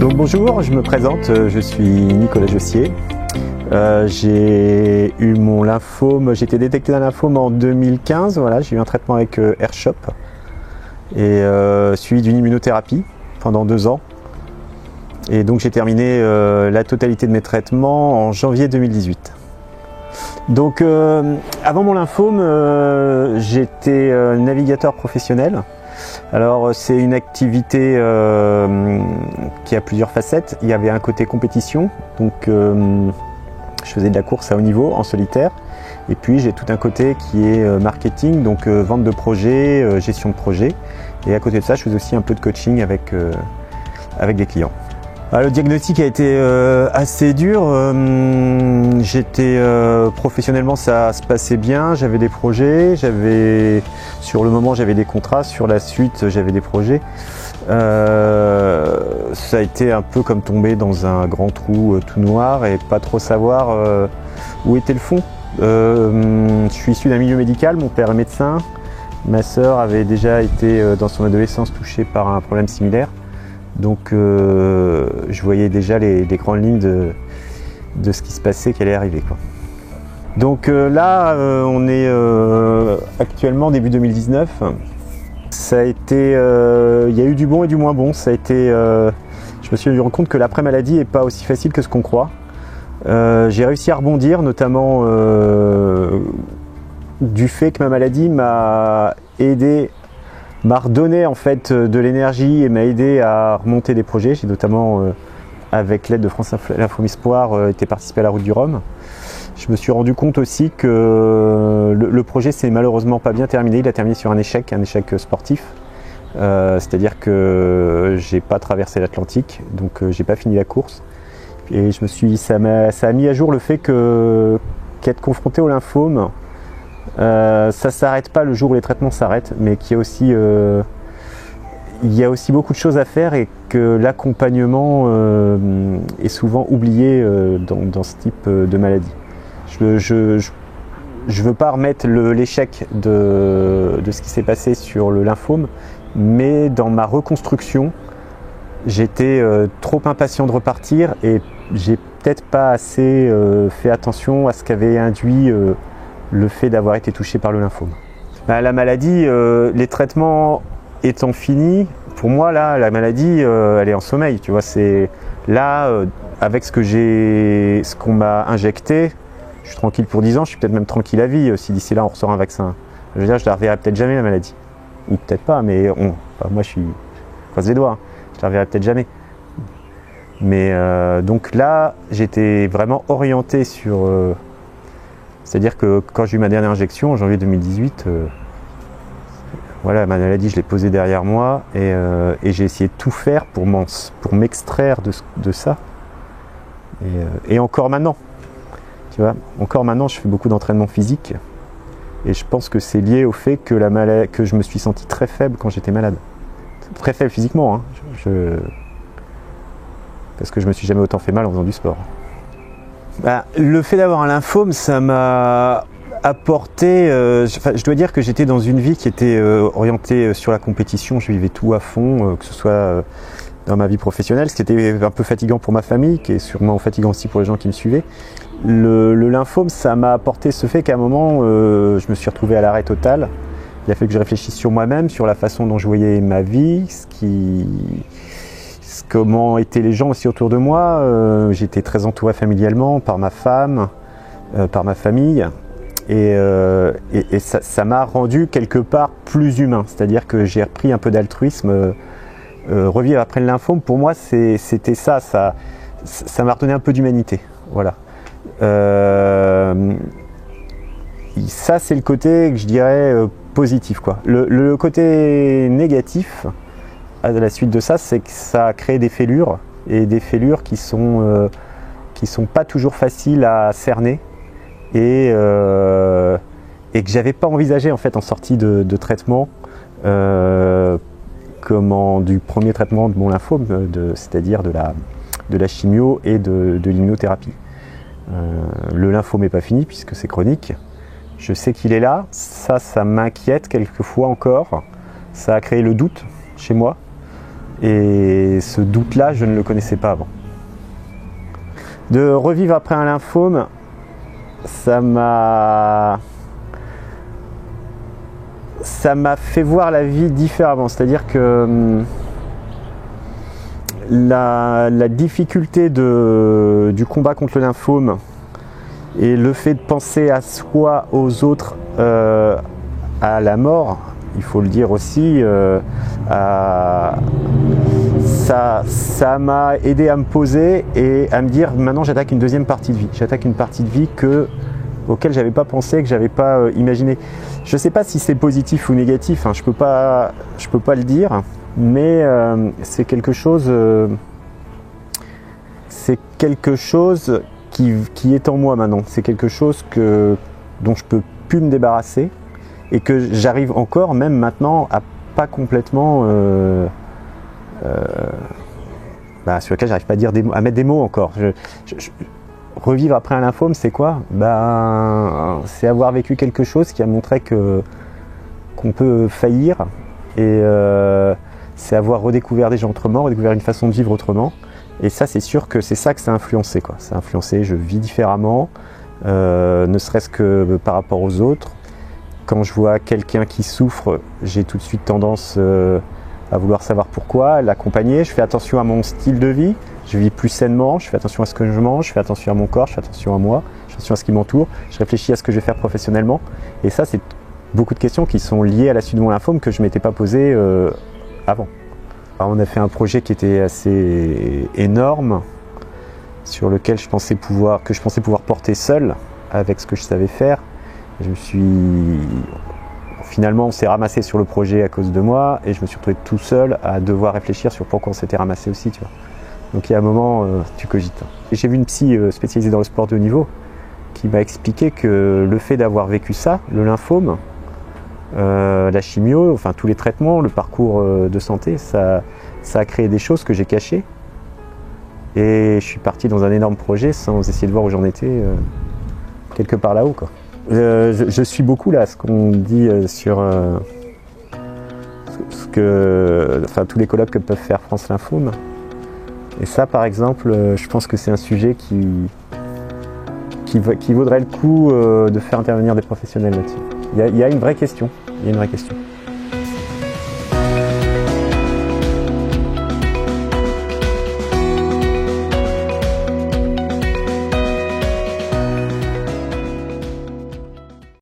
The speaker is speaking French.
Donc bonjour, je me présente, je suis Nicolas Jossier. J'ai eu mon lymphome, j'ai été détecté d'un lymphome en 2015, voilà, j'ai eu un traitement avec Airshop et suivi d'une immunothérapie pendant 2 ans. Et donc j'ai terminé la totalité de mes traitements en janvier 2018. Donc avant mon lymphome, j'étais navigateur professionnel. Alors c'est une activité qui a plusieurs facettes. Il y avait un côté compétition, donc je faisais de la course à haut niveau en solitaire. Et puis j'ai tout un côté qui est marketing, donc vente de projets, gestion de projets. Et à côté de ça, je faisais aussi un peu de coaching avec des clients. Le diagnostic a été assez dur. Professionnellement, ça se passait bien. J'avais des projets. Sur le moment, j'avais des contrats. Sur la suite, j'avais des projets. Ça a été un peu comme tomber dans un grand trou tout noir et pas trop savoir où était le fond. Je suis issu d'un milieu médical. Mon père est médecin. Ma sœur avait déjà été dans son adolescence touchée par un problème similaire. Donc je voyais déjà les grandes lignes de ce qui se passait, qui allait arriver, quoi. Donc là, on est actuellement début 2019. Ça a été, il y a eu du bon et du moins bon. Ça a été, je me suis rendu compte que l'après-maladie n'est pas aussi facile que ce qu'on croit. J'ai réussi à rebondir, notamment du fait que ma maladie m'a aidé, m'a redonné en fait de l'énergie et m'a aidé à remonter des projets. J'ai notamment, avec l'aide de France Lymphome Espoir, été participé à la route du Rhum. Je me suis rendu compte aussi que le projet s'est malheureusement pas bien terminé. Il a terminé sur un échec sportif. C'est-à-dire que j'ai pas traversé l'Atlantique, donc j'ai pas fini la course. Et ça a mis à jour le fait qu'être confronté au lymphome, ça s'arrête pas le jour où les traitements s'arrêtent, mais qu'il y a aussi, beaucoup de choses à faire et que l'accompagnement est souvent oublié dans ce type de maladie. Je veux pas remettre l'échec de ce qui s'est passé sur le lymphome, mais dans ma reconstruction, j'étais trop impatient de repartir et j'ai peut-être pas assez fait attention à ce qu'avait induit le fait d'avoir été touché par le lymphome. La maladie, les traitements étant finis, pour moi là, la maladie, elle est en sommeil. Tu vois, c'est là avec ce qu'on m'a injecté, je suis tranquille pour 10 ans. Je suis peut-être même tranquille à vie si d'ici là on ressort un vaccin. Je veux dire, je la reverrai peut-être jamais la maladie, ou peut-être pas, mais moi je croise les doigts. Hein. Je la reverrai peut-être jamais. Mais donc là, j'étais vraiment orienté sur. C'est-à-dire que quand j'ai eu ma dernière injection en janvier 2018, voilà, ma maladie, je l'ai posée derrière moi et j'ai essayé de tout faire pour m'extraire de ça. Et encore maintenant, tu vois, je fais beaucoup d'entraînement physique et je pense que c'est lié au fait que je me suis senti très faible quand j'étais malade. Très faible physiquement, hein, parce que je me suis jamais autant fait mal en faisant du sport. Le fait d'avoir un lymphome, ça m'a apporté. Je dois dire que j'étais dans une vie qui était orientée sur la compétition. Je vivais tout à fond, que ce soit dans ma vie professionnelle, ce qui était un peu fatigant pour ma famille, qui est sûrement fatigant aussi pour les gens qui me suivaient. Le lymphome, ça m'a apporté ce fait qu'à un moment, je me suis retrouvé à l'arrêt total. Il a fallu que je réfléchisse sur moi-même, sur la façon dont je voyais ma vie, comment étaient les gens aussi autour de moi. J'étais très entouré familialement par ma femme, par ma famille, et ça m'a rendu quelque part plus humain. C'est-à-dire que j'ai repris un peu d'altruisme. Revivre après le lymphome, pour moi, c'était ça m'a redonné un peu d'humanité. Voilà. Ça, c'est le côté que je dirais positif, quoi. Le côté négatif à la suite de ça, c'est que ça a créé des fêlures, et des fêlures qui sont pas toujours faciles à cerner et que j'avais pas envisagé en fait en sortie de traitement, du premier traitement de mon lymphome, c'est-à-dire de la chimio et de l'immunothérapie. Le lymphome n'est pas fini puisque c'est chronique. Je sais qu'il est là, ça m'inquiète quelquefois encore. Ça a créé le doute chez moi. Et ce doute-là, je ne le connaissais pas avant. De revivre après un lymphome, ça m'a fait voir la vie différemment. C'est-à-dire que la difficulté du combat contre le lymphome et le fait de penser à soi, aux autres, à la mort, il faut le dire aussi, ça m'a aidé à me poser et à me dire maintenant j'attaque une deuxième partie de vie. J'attaque une partie de vie auquel j'avais pas pensé, que j'avais pas imaginé. Je sais pas si c'est positif ou négatif, hein, je peux pas le dire, mais c'est quelque chose qui est en moi maintenant. C'est quelque chose dont je peux plus me débarrasser et que j'arrive encore, même maintenant, à pas complètement sur lequel j'arrive pas à mettre des mots encore. Revivre après un lymphome, c'est quoi? C'est avoir vécu quelque chose qui a montré qu'on peut faillir, et c'est avoir redécouvert des gens autrement, redécouvert une façon de vivre autrement. Et ça, c'est sûr que c'est ça que ça a influencé, quoi. Ça a influencé, je vis différemment, ne serait-ce que par rapport aux autres. Quand je vois quelqu'un qui souffre, j'ai tout de suite tendance à vouloir savoir pourquoi, l'accompagner. Je fais attention à mon style de vie, je vis plus sainement, je fais attention à ce que je mange, je fais attention à mon corps, je fais attention à moi, je fais attention à ce qui m'entoure, je réfléchis à ce que je vais faire professionnellement. Et ça, c'est beaucoup de questions qui sont liées à la suite de mon lymphome que je ne m'étais pas posé avant. Alors, on a fait un projet qui était assez énorme, sur lequel je pensais pouvoir porter seul avec ce que je savais faire. Finalement, on s'est ramassé sur le projet à cause de moi et je me suis retrouvé tout seul à devoir réfléchir sur pourquoi on s'était ramassé aussi, tu vois. Donc il y a un moment, tu cogites. Et j'ai vu une psy spécialisée dans le sport de haut niveau qui m'a expliqué que le fait d'avoir vécu ça, le lymphome, la chimio, enfin tous les traitements, le parcours de santé, ça a créé des choses que j'ai cachées. Et je suis parti dans un énorme projet sans essayer de voir où j'en étais, quelque part là-haut, quoi. Je suis beaucoup là ce qu'on dit sur tous les colloques que peuvent faire France Lymphome. Et ça, par exemple, je pense que c'est un sujet qui vaudrait le coup de faire intervenir des professionnels là-dessus. Il y a une vraie question. Il y a une vraie question.